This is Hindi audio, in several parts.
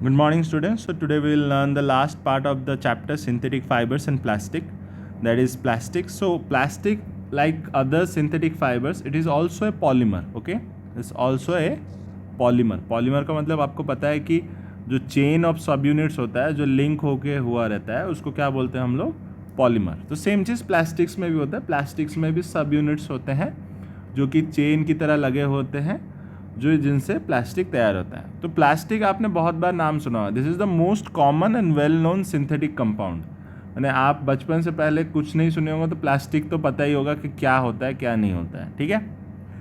Good morning, students. So today we will learn the last part of the chapter synthetic fibers and plastic, that is plastic. So plastic, like other synthetic fibers, it is also a polymer. Okay, it's also a polymer. Polymer का मतलब आपको पता है कि जो चेन ऑफ सब यूनिट्स होता है, जो लिंक होके हुआ रहता है, उसको क्या बोलते हैं हम लोग? पॉलीमर. तो सेम चीज़ प्लास्टिक्स में भी होता है. प्लास्टिक्स में भी सब यूनिट्स होते हैं जो कि चेन की तरह लगे होते हैं, जो जिनसे प्लास्टिक तैयार होता है. तो प्लास्टिक आपने बहुत बार नाम सुना होगा. This is the most common and well known synthetic compound. यानी आप बचपन से पहले कुछ नहीं सुने होंगे तो प्लास्टिक तो पता ही होगा कि क्या होता है क्या नहीं होता है. ठीक है,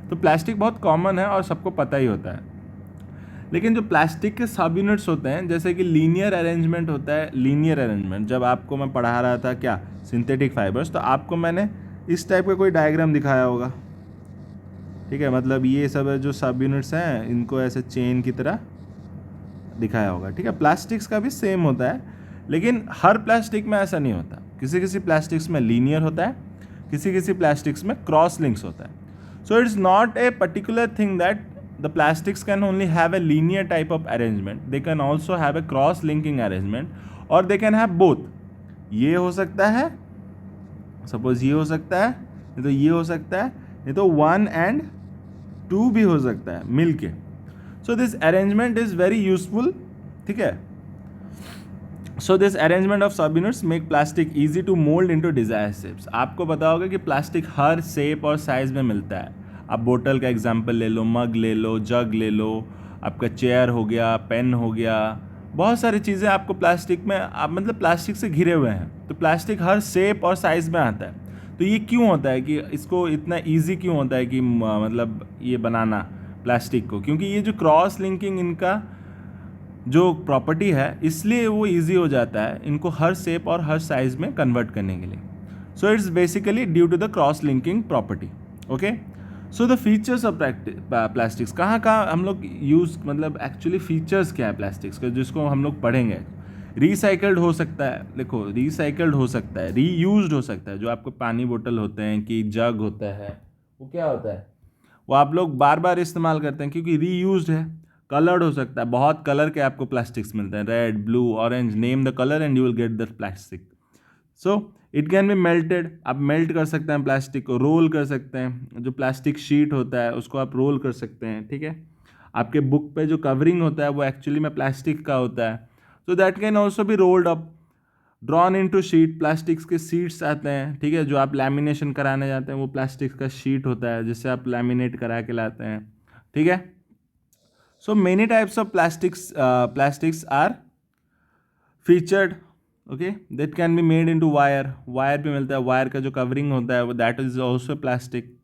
तो प्लास्टिक बहुत कॉमन है और सबको पता ही होता है. लेकिन जो प्लास्टिक के सब यूनिट्स होते हैं, जैसे कि लीनियर अरेंजमेंट होता है. लीनियर अरेंजमेंट जब आपको मैं पढ़ा रहा था क्या, सिंथेटिक फाइबर्स, तो आपको मैंने इस टाइप का कोई डायग्राम दिखाया होगा. ठीक है, मतलब ये सब जो सब यूनिट्स हैं इनको ऐसे चेन की तरह दिखाया होगा. ठीक है, प्लास्टिक्स का भी सेम होता है, लेकिन हर प्लास्टिक में ऐसा नहीं होता. किसी किसी प्लास्टिक्स में लीनियर होता है, किसी किसी प्लास्टिक्स में क्रॉस लिंक्स होता है. So it's not a particular thing that the plastics can only have a linear type of arrangement. They can also have a cross linking arrangement, और दे कैन हैव बोथ. ये हो सकता है, सपोज ये हो सकता है, नहीं तो ये हो सकता है, नहीं तो 1 and 2 भी हो सकता है मिलके. So this arrangement is very useful. ठीक है, so this arrangement of sub units make plastic easy to mould into desire shapes. आपको पता होगा कि प्लास्टिक हर शेप और साइज में मिलता है. आप बोतल का एग्जांपल ले लो, मग ले लो, जग ले लो, आपका चेयर हो गया, पेन हो गया, बहुत सारी चीज़ें आपको प्लास्टिक में, आप मतलब प्लास्टिक से घिरे हुए हैं. तो प्लास्टिक हर शेप और साइज़ में आता है. तो ये क्यों होता है कि इसको इतना इजी क्यों होता है कि मतलब ये बनाना प्लास्टिक को? क्योंकि ये जो क्रॉस लिंकिंग इनका जो प्रॉपर्टी है, इसलिए वो इजी हो जाता है इनको हर शेप और हर साइज़ में कन्वर्ट करने के लिए. So it's basically due to the cross linking property. Okay, so the features of plastics, कहाँ कहाँ हम लोग यूज़, मतलब एक्चुअली फीचर्स क्या है प्लास्टिक्स के, जिसको हम लोग पढ़ेंगे. रिसाइकल्ड हो सकता है. देखो, रिसाइकल्ड हो सकता है, रीयूज्ड हो सकता है. जो आपको पानी बोतल होते हैं कि जग होता है, वो क्या होता है, वो आप लोग बार बार इस्तेमाल करते हैं क्योंकि रीयूज्ड है. कलर्ड हो सकता है, बहुत कलर के आपको प्लास्टिक्स मिलते हैं, red, blue, orange, name the colour and you will get the plastic. So it can be melted, आप मेल्ट कर सकते हैं प्लास्टिक को. रोल कर सकते हैं, जो प्लास्टिक शीट होता है उसको आप रोल कर सकते हैं. ठीक है, आपके बुक पे जो कवरिंग होता है वो एक्चुअली में प्लास्टिक का होता है. So that can also be rolled up, drawn into sheet. Plastics के शीट्स आते हैं. ठीक है, जो आप लैमिनेशन कराने जाते हैं वो प्लास्टिक्स का शीट होता है जिससे आप लैमिनेट करा के लाते हैं. ठीक है, so many types of plastics are featured. Okay, that can be made into wire. Wire भी मिलता है, वायर का जो कवरिंग होता है वो that is also plastic.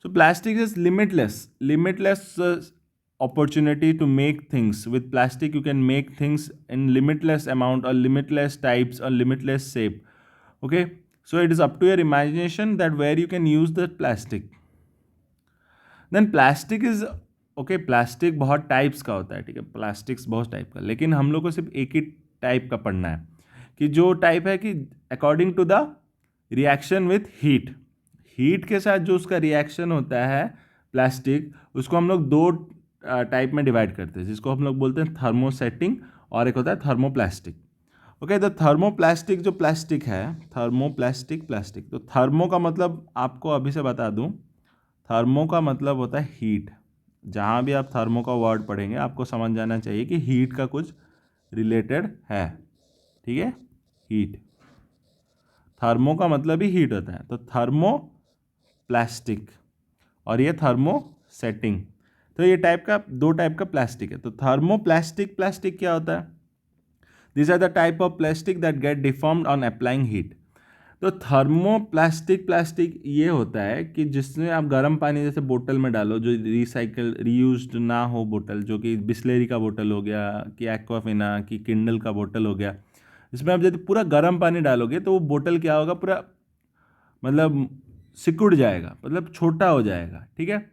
So plastic is limitless opportunity to make things. With plastic you can make things in limitless amount or limitless types or limitless shape. Okay, so it is up to your imagination that where you can use the plastic. Then plastic is okay, plastic बहुत टाइप्स का होता है. ठीक है, प्लास्टिक्स बहुत टाइप का, लेकिन हम लोग को सिर्फ एक ही टाइप का पढ़ना है, कि जो टाइप है कि according to the reaction with heat. Heat के साथ जो उसका रिएक्शन होता है प्लास्टिक, उसको हम लोग दो टाइप में डिवाइड करते हैं, जिसको हम लोग बोलते हैं थर्मोसेटिंग, और एक होता है थर्मोप्लास्टिक. ओके, तो थर्मोप्लास्टिक जो प्लास्टिक है, थर्मोप्लास्टिक प्लास्टिक, तो थर्मो का मतलब आपको अभी से बता दूं, थर्मो का मतलब होता है हीट. जहाँ भी आप थर्मो का वर्ड पढ़ेंगे आपको समझ जाना चाहिए कि हीट का कुछ रिलेटेड है. ठीक है, हीट, थर्मो का मतलब ही हीट होता है. तो थर्मो प्लास्टिक और ये थर्मो सेटिंग. तो ये दो टाइप का प्लास्टिक है. तो थर्मोप्लास्टिक प्लास्टिक क्या होता है? This are the type of plastic that get deformed on applying heat. तो थर्मोप्लास्टिक प्लास्टिक ये होता है कि जिसमें आप गर्म पानी जैसे बोतल में डालो, जो रिसाइकल रीयूज्ड ना हो बोतल, जो कि बिस्लेरी का बोतल हो गया, कि एक्वाफिना, कि किंडल का बोतल हो गया, इसमें आप यदि पूरा गर्म पानी डालोगे तो वो बोतल क्या होगा, पूरा मतलब सिकुड़ जाएगा, मतलब छोटा हो जाएगा. ठीक है,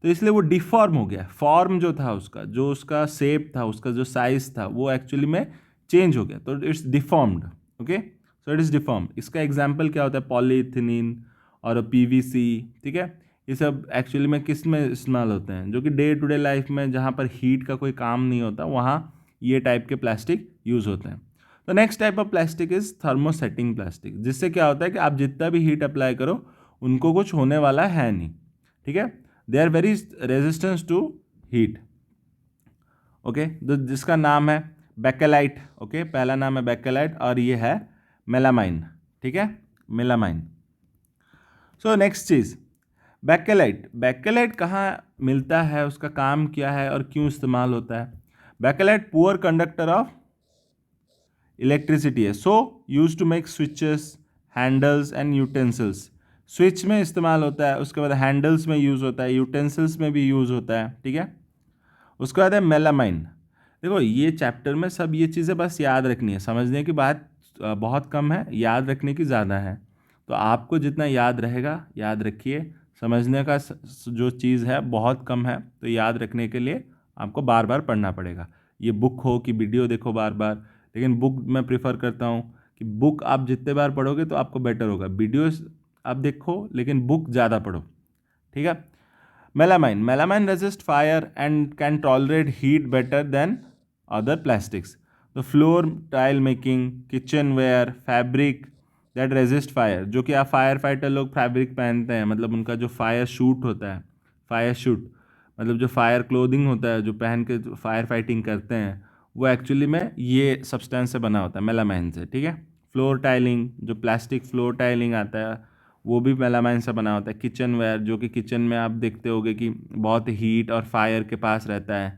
तो इसलिए वो डिफॉर्म हो गया. फॉर्म जो था उसका, जो उसका शेप था, उसका जो साइज था, वो एक्चुअली में चेंज हो गया. तो it's deformed. Okay, so it is deform. इसका एग्जाम्पल क्या होता है? पॉलीथिलीन और पीवीसी. ठीक है, ये सब एक्चुअली में किस में इस्तेमाल होते हैं? जो कि डे टू डे लाइफ में जहाँ पर हीट का कोई काम नहीं होता, वहाँ ये टाइप के प्लास्टिक यूज़ होते हैं। तो next type of plastic is thermosetting plastic, जिससे क्या होता है कि आप जितना भी हीट अप्लाई करो उनको कुछ होने वाला है नहीं, ठीक है। They are very resistance to heat, okay. तो जिसका नाम है बेकेलाइट, ओके, पहला नाम है बेकेलाइट और ये है मेलामाइन, ठीक है, मेलामाइन। सो नेक्स्ट चीज़ बेकेलाइट। बेकेलाइट कहाँ मिलता है, उसका काम क्या है और क्यों इस्तेमाल होता है? Bakelite poor conductor of electricity है, so use to make switches, handles and utensils. Switch में इस्तेमाल होता है, उसके बाद हैंडल्स में यूज़ होता है, यूटेंसिल्स में भी यूज़ होता है, ठीक है। उसके बाद है मेलामाइन। देखो ये चैप्टर में सब ये चीज़ें बस याद रखनी है, समझने की बात बहुत कम है, याद रखने की ज़्यादा है। तो आपको जितना याद रहेगा याद रखिए, समझने का जो चीज़ है बहुत कम है, तो याद रखने के लिए आपको बार बार पढ़ना पड़ेगा। ये बुक हो कि वीडियो देखो बार बार, लेकिन बुक मैं प्रेफर करता हूँ कि बुक आप जितने बार पढ़ोगे तो आपको बेटर होगा। वीडियोस आप देखो लेकिन बुक ज़्यादा पढ़ो, ठीक है। Melamine resists fire and can tolerate heat better than other plastics. The floor tile making, kitchenware, fabric that resist fire, जो कि आप फायर फाइटर लोग फैब्रिक पहनते हैं, मतलब उनका जो फायर शूट होता है, फायर शूट मतलब जो फायर क्लोथिंग होता है जो पहन के फायर फाइटिंग करते हैं, वो एक्चुअली में ये सब्सटेंस से बना होता है, मेलामाइन से, ठीक है। फ्लोर टाइलिंग, जो प्लास्टिक फ्लोर टाइलिंग आता है वो भी मेलामाइन से बना होता है। किचन वेयर, जो कि किचन में आप देखते होगे कि बहुत हीट और फायर के पास रहता है,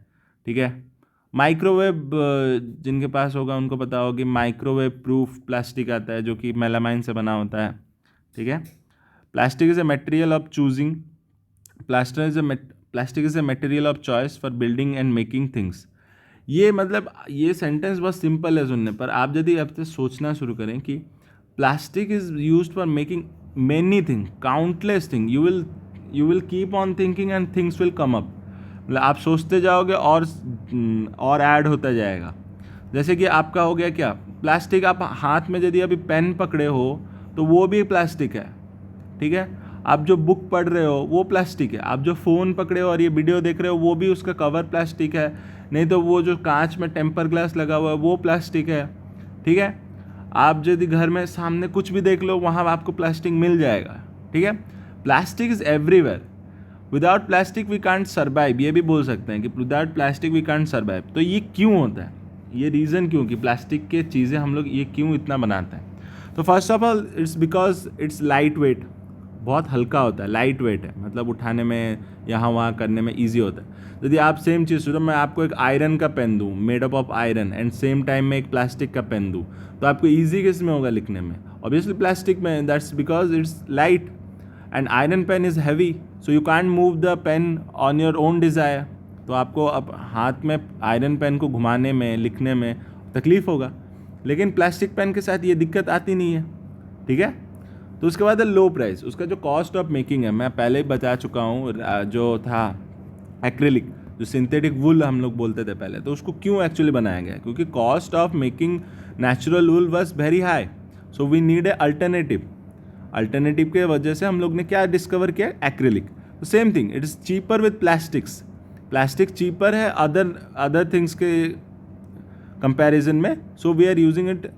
ठीक है। माइक्रोवेव, जिनके पास होगा उनको पता होगा कि माइक्रोवेव प्रूफ प्लास्टिक आता है जो कि मेलामाइन से बना होता है, ठीक है। Plastic is a material of choosing, plastic is a material of choice for building and making things. ये मतलब ये सेंटेंस बहुत सिंपल है सुनने पर, आप यदि अब से सोचना शुरू करें कि plastic is used for making many things, countless things, you will keep on thinking and things will come up। मतलब आप सोचते जाओगे और ऐड होता जाएगा। जैसे कि आपका हो गया क्या, प्लास्टिक, आप हाथ में यदि अभी पेन पकड़े हो तो वो भी प्लास्टिक है, ठीक है। आप जो बुक पढ़ रहे हो वो प्लास्टिक है, आप जो फ़ोन पकड़े हो और ये वीडियो देख रहे हो वो भी उसका कवर प्लास्टिक है, नहीं तो वो जो कांच में टेम्पर ग्लास लगा हुआ है वो प्लास्टिक है, ठीक है। आप यदि घर में सामने कुछ भी देख लो वहाँ आपको प्लास्टिक मिल जाएगा, ठीक है। Plastic is everywhere, without plastic we can't survive, ये भी बोल सकते हैं कि without plastic we can't survive. तो ये क्यों होता है, ये रीज़न क्यों कि प्लास्टिक के चीज़ें हम लोग ये क्यों इतना बनाते हैं? तो first of all it's because it's light weight, बहुत हल्का होता है, लाइट वेट है, मतलब उठाने में यहाँ वहाँ करने में ईजी होता है। यदि आप सेम चीज़ सुनो, मैं आपको एक आयरन का पेन दूँ made up of iron and same time में एक प्लास्टिक का पेन दूँ, तो आपको ईजी किस में होगा लिखने में? ऑब्वियसली प्लास्टिक में। That's because it's light and iron pen is heavy, so you can't move the pen on your own desire. तो आपको अब हाथ में आयरन पेन को घुमाने में लिखने में तकलीफ़ होगा, लेकिन प्लास्टिक पेन के साथ ये दिक्कत आती नहीं है, ठीक है। तो उसके बाद है लो प्राइस, उसका जो कॉस्ट ऑफ मेकिंग है मैं पहले ही बता चुका हूँ, जो था एक्रेलिक, जो सिंथेटिक वुल हम लोग बोलते थे पहले, तो उसको क्यों एक्चुअली बनाया गया? क्योंकि cost of making natural wool was very high, so we need a alternative के वजह से हम लोग ने क्या डिस्कवर किया? एक्रेलिक। तो same thing, it is cheaper with plastics, plastic cheaper है अदर थिंग्स के कंपैरिजन में, so we are using it.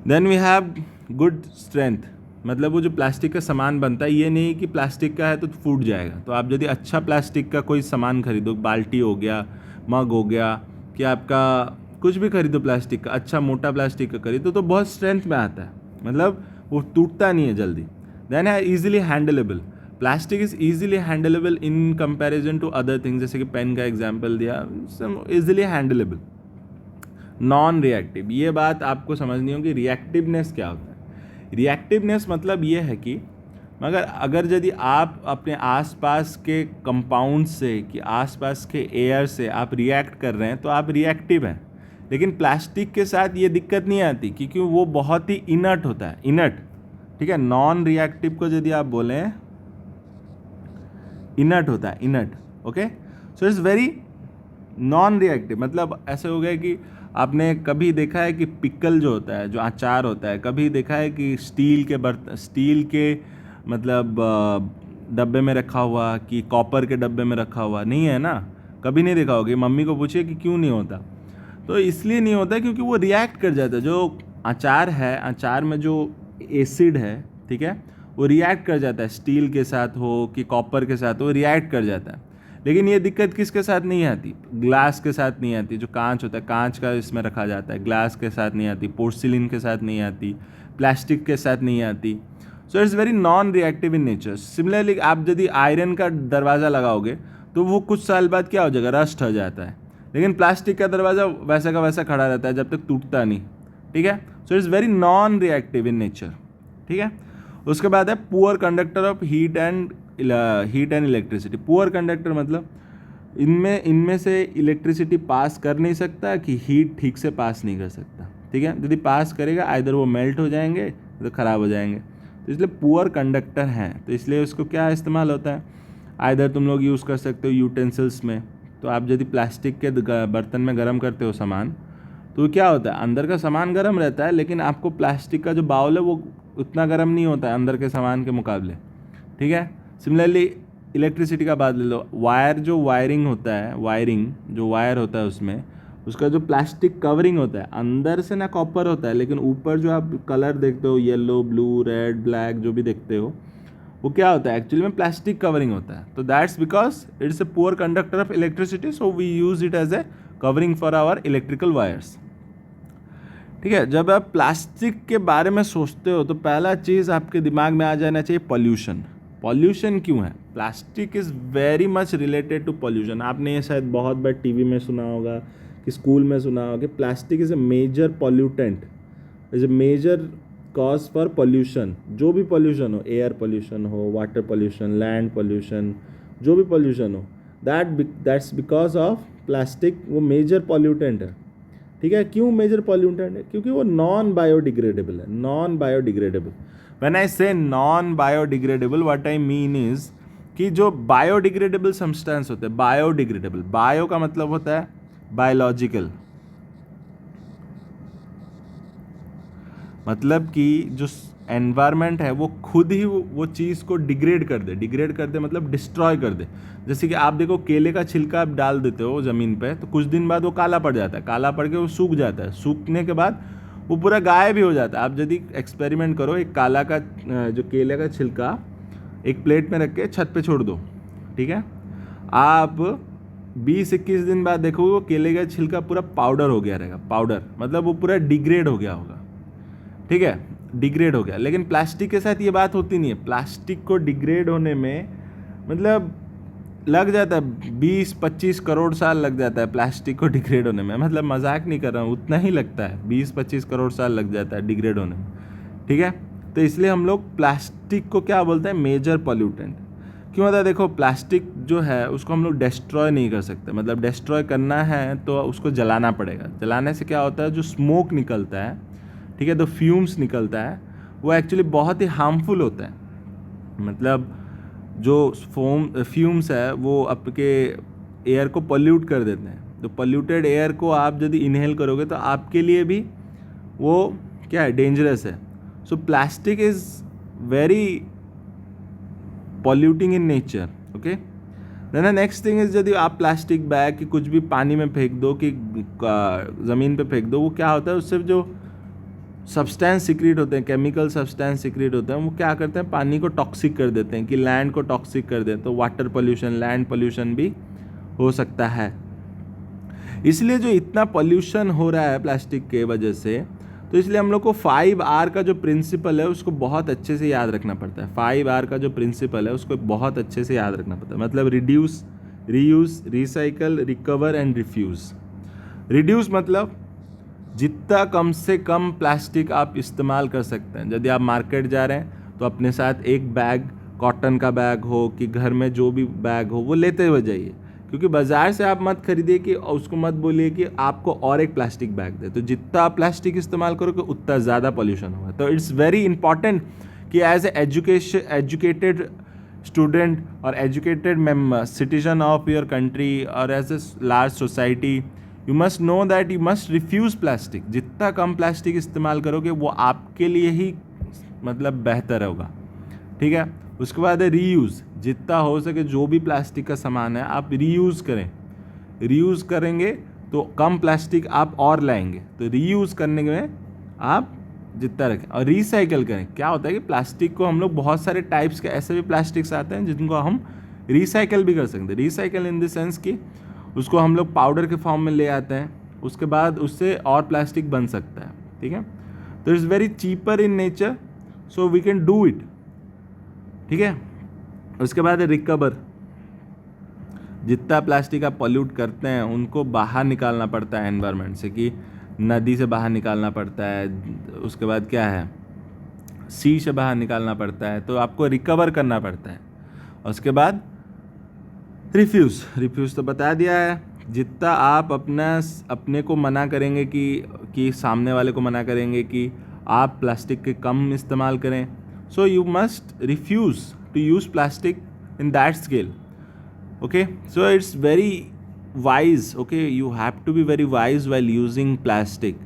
Then we have good strength, मतलब वो जो प्लास्टिक का सामान बनता है ये नहीं कि प्लास्टिक का है तो फूट जाएगा। तो आप यदि अच्छा प्लास्टिक का कोई सामान खरीदो, बाल्टी हो गया, मग हो गया, कि आपका कुछ भी खरीदो प्लास्टिक का, अच्छा मोटा प्लास्टिक का खरीदो तो बहुत स्ट्रेंथ में आता है, मतलब वो टूटता नहीं है जल्दी। देन है easily handleable, plastic is easily handleable in comparison to other things, जैसे कि पेन का एग्जाम्पल दिया, ईजिली हैंडलेबल। नॉन रिएक्टिव, ये बात आपको समझनी होगी, रिएक्टिवनेस क्या होता है? रिएक्टिवनेस मतलब ये है कि अगर यदि आप अपने आसपास के कंपाउंड से, कि आसपास के एयर से आप रिएक्ट कर रहे हैं तो आप रिएक्टिव हैं। लेकिन प्लास्टिक के साथ ये दिक्कत नहीं आती क्योंकि वो बहुत ही इनर्ट होता है, इनर्ट, ठीक है। नॉन रिएक्टिव को यदि आप बोलें, इनर्ट होता है, inert, okay. So it's very non reactive, मतलब ऐसे हो गया कि आपने कभी देखा है कि पिकल जो होता है, जो अचार होता है, कभी देखा है कि स्टील के मतलब डब्बे में रखा हुआ कि कॉपर के डब्बे में रखा हुआ? नहीं है ना, कभी नहीं देखा होगा। मम्मी को पूछिए कि क्यों नहीं होता। तो इसलिए नहीं होता क्योंकि वो रिएक्ट कर जाता है। जो अचार है, अचार में जो एसिड है, ठीक है, वो रिएक्ट कर जाता है, स्टील के साथ हो कि कॉपर के साथ हो, रिएक्ट कर जाता है। लेकिन ये दिक्कत किसके साथ नहीं आती? ग्लास के साथ नहीं आती। जो कांच होता है, कांच का इसमें रखा जाता है, ग्लास के साथ नहीं आती, पोर्सिलिन के साथ नहीं आती, प्लास्टिक के साथ नहीं आती। So it's very non reactive in nature. Similarly आप यदि आयरन का दरवाज़ा लगाओगे तो वो कुछ साल बाद क्या हो जाएगा? रस्ट हो जाता है। लेकिन प्लास्टिक का दरवाज़ा वैसा का वैसा खड़ा रहता है जब तक टूटता नहीं, ठीक है। So it's very non reactive in nature, ठीक है। उसके बाद है poor conductor of heat and electricity. Poor conductor मतलब इनमें से इलेक्ट्रिसिटी पास कर नहीं सकता कि हीट ठीक से पास नहीं कर सकता, ठीक है। यदि पास करेगा आइदर वो मेल्ट हो जाएंगे तो ख़राब हो जाएंगे। तो इसलिए पुअर कंडक्टर हैं, तो इसलिए उसको क्या इस्तेमाल होता है? आइदर तुम लोग यूज़ कर सकते हो यूटेंसिल्स में। तो आप यदि प्लास्टिक के बर्तन में गर्म करते हो सामान, तो क्या होता है? अंदर का सामान गर्म रहता है, लेकिन आपको प्लास्टिक का जो बाउल है वो उतना गर्म नहीं होता है अंदर के सामान के मुकाबले, ठीक है। सिमिलरली इलेक्ट्रिसिटी का बात ले लो। वायर जो वायरिंग होता है, वायरिंग जो वायर होता है उसमें उसका जो प्लास्टिक कवरिंग होता है, अंदर से ना कॉपर होता है, लेकिन ऊपर जो आप कलर देखते हो, येलो, ब्लू, रेड, ब्लैक, जो भी देखते हो, वो क्या होता है? एक्चुअली में प्लास्टिक कवरिंग होता है। तो that's because it's a poor conductor of electricity, so we use it as a covering for our electrical wires, ठीक है। जब आप प्लास्टिक के बारे में सोचते हो तो पहला चीज़ आपके दिमाग में आ जाना चाहिए पॉल्यूशन। पॉल्यूशन क्यों है? Plastic is very much related to pollution. आपने ये शायद बहुत बार टीवी में सुना होगा कि स्कूल में सुना होगा कि plastic is a major pollutant, is a major cause for pollution. जो भी पॉल्यूशन हो, एयर पॉल्यूशन हो, वाटर पॉल्यूशन, लैंड पॉल्यूशन, जो भी पॉल्यूशन हो, दैट्स बिकॉज ऑफ प्लास्टिक। वो मेजर पॉल्यूटेंट है, ठीक है। क्यों मेजर पॉल्यूटेंट है? क्योंकि वो नॉन बायोडिग्रेडेबल है। Non biodegradable, when I say non biodegradable, what I mean is कि जो बायोडिग्रेडेबल सब्सटेंस होते हैं, बायोडिग्रेडेबल, बायो का मतलब होता है बायोलॉजिकल, मतलब कि जो एनवायरनमेंट है वो खुद ही वो चीज़ को डिग्रेड कर दे। डिग्रेड कर दे मतलब डिस्ट्रॉय कर दे। जैसे कि आप देखो, केले का छिलका आप डाल देते हो ज़मीन पे, तो कुछ दिन बाद वो काला पड़ जाता है। काला पड़ के वो सूख जाता है। सूखने के बाद वो पूरा गायब भी हो जाता है। आप यदि एक्सपेरिमेंट करो, एक काला का जो केले का छिलका एक प्लेट में रख के छत पे छोड़ दो, ठीक है। आप 20-21 दिन बाद देखोगे वो केले का छिलका पूरा पाउडर हो गया रहेगा। पाउडर मतलब वो पूरा डिग्रेड हो गया होगा, ठीक है, डिग्रेड हो गया। लेकिन प्लास्टिक के साथ ये बात होती नहीं है। प्लास्टिक को डिग्रेड होने में मतलब लग जाता है 20-25 करोड़ साल लग जाता है प्लास्टिक को डिग्रेड होने में। मतलब मजाक नहीं कर रहा हूँ, उतना ही लगता है, 20-25 करोड़ साल लग जाता है डिग्रेड होने में, ठीक है। तो इसलिए हम लोग प्लास्टिक को क्या बोलते हैं? Major pollutant. क्यों होता है? देखो, प्लास्टिक जो है उसको हम लोग डिस्ट्रॉय नहीं कर सकते। मतलब डिस्ट्रॉय करना है तो उसको जलाना पड़ेगा। जलाने से क्या होता है? जो स्मोक निकलता है, ठीक है, तो फ्यूम्स निकलता है, वो एक्चुअली बहुत ही हार्मफुल होता है। मतलब जो फ्यूम्स है वो आपके एयर को पोल्यूट कर देते हैं। तो पोल्यूटेड एयर को आप यदि इनहेल करोगे तो आपके लिए भी वो क्या है? डेंजरस है। So plastic is very polluting in nature, okay. Then next thing is, यदि आप प्लास्टिक बैग कि कुछ भी पानी में फेंक दो कि ज़मीन पे फेंक दो, वो क्या होता है? उससे जो सब्सटेंस सिक्रीट होते हैं, केमिकल सब्सटेंस सिक्रीट होते हैं, वो क्या करते हैं? पानी को टॉक्सिक कर देते हैं, कि लैंड को टॉक्सिक कर देते हैं। तो वाटर पोल्यूशन, लैंड पोल्यूशन भी हो सकता है। इसलिए जो इतना पोल्यूशन हो रहा है प्लास्टिक के वजह से, तो इसलिए हम लोग को 5R का जो प्रिंसिपल है उसको बहुत अच्छे से याद रखना पड़ता है। 5R का जो प्रिंसिपल है उसको बहुत अच्छे से याद रखना पड़ता है। मतलब reduce, reuse, recycle, recover and refuse. Reduce मतलब जितना कम से कम प्लास्टिक आप इस्तेमाल कर सकते हैं। यदि आप मार्केट जा रहे हैं तो अपने साथ एक बैग, कॉटन का बैग हो कि घर में जो भी बैग हो, वो लेते हुए जाइए। क्योंकि बाज़ार से आप मत खरीदिए कि उसको मत बोलिए कि आपको और एक प्लास्टिक बैग दे। तो जितना आप प्लास्टिक इस्तेमाल करोगे उतना ज़्यादा पॉल्यूशन होगा। तो इट्स वेरी इंपॉर्टेंट कि एज ए एजुकेटेड स्टूडेंट और educated citizen of your country और as a large society, you must know that you must refuse plastic. जितना कम प्लास्टिक इस्तेमाल करोगे वो आपके लिए ही मतलब बेहतर होगा, ठीक है। उसके बाद है रीयूज़। जितना हो सके जो भी प्लास्टिक का सामान है आप रीयूज़ करें। रीयूज़ करेंगे तो कम प्लास्टिक आप और लाएंगे। तो रीयूज़ करने में आप जितना रखें और रिसाइकल करें। क्या होता है कि प्लास्टिक को हम लोग बहुत सारे टाइप्स के ऐसे भी प्लास्टिक्स आते हैं जिनको हम रिसाइकल भी कर सकते हैं। रिसाइकल इन द सेंस कि उसको हम लोग पाउडर के फॉर्म में ले आते हैं, उसके बाद उससे और प्लास्टिक बन सकता है, ठीक है। तो it's very cheaper in nature, so we can do it, ठीक है। उसके बाद रिकवर। जितना प्लास्टिक आप पॉल्यूट करते हैं उनको बाहर निकालना पड़ता है एनवायरनमेंट से, कि नदी से बाहर निकालना पड़ता है, उसके बाद क्या है सी से बाहर निकालना पड़ता है, तो आपको रिकवर करना पड़ता है। और उसके बाद रिफ्यूज़ तो बता दिया है। जितना आप अपने को मना करेंगे कि सामने वाले को मना करेंगे कि आप प्लास्टिक के कम इस्तेमाल करें, so you must refuse to use plastic in that scale, okay, so it's very wise, okay, you have to be very wise while using plastic.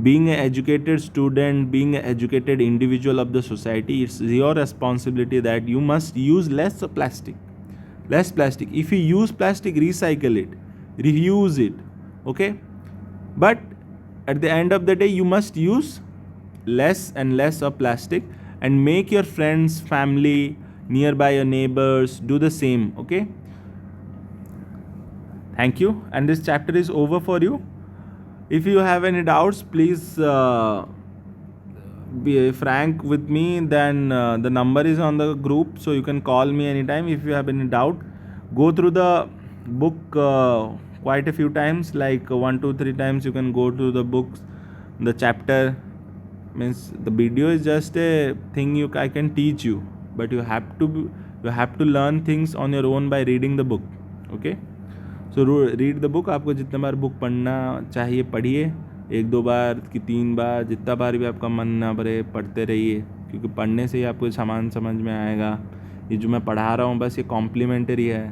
Being an educated student, being an educated individual of the society, it's your responsibility that you must use less plastic. If you use plastic, recycle it, reuse it, okay, but at the end of the day you must use less and less of plastic, and make your friends, family, nearby your neighbors do the same, okay. Thank you, and this chapter is over for you. If you have any doubts, please be frank with me. Then the number is on the group, so you can call me anytime if you have any doubt. Go through the book quite a few times, like 1, 2, 3 times you can go through the books. The chapter means the video is just a thing I can teach you, but you have to learn things on your own by reading the book, okay. So read the book. आपको जितना बार बुक पढ़ना चाहिए पढ़िए, 1-2 बार कि 3 बार, जितना बार भी आपका मन ना भरे पढ़ते रहिए, क्योंकि पढ़ने से ही आपको सामान समझ में आएगा। ये जो मैं पढ़ा रहा हूँ बस ये कॉम्प्लीमेंट्री है,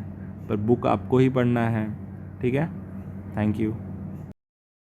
पर बुक आपको ही पढ़ना है, ठीक है। Thank you.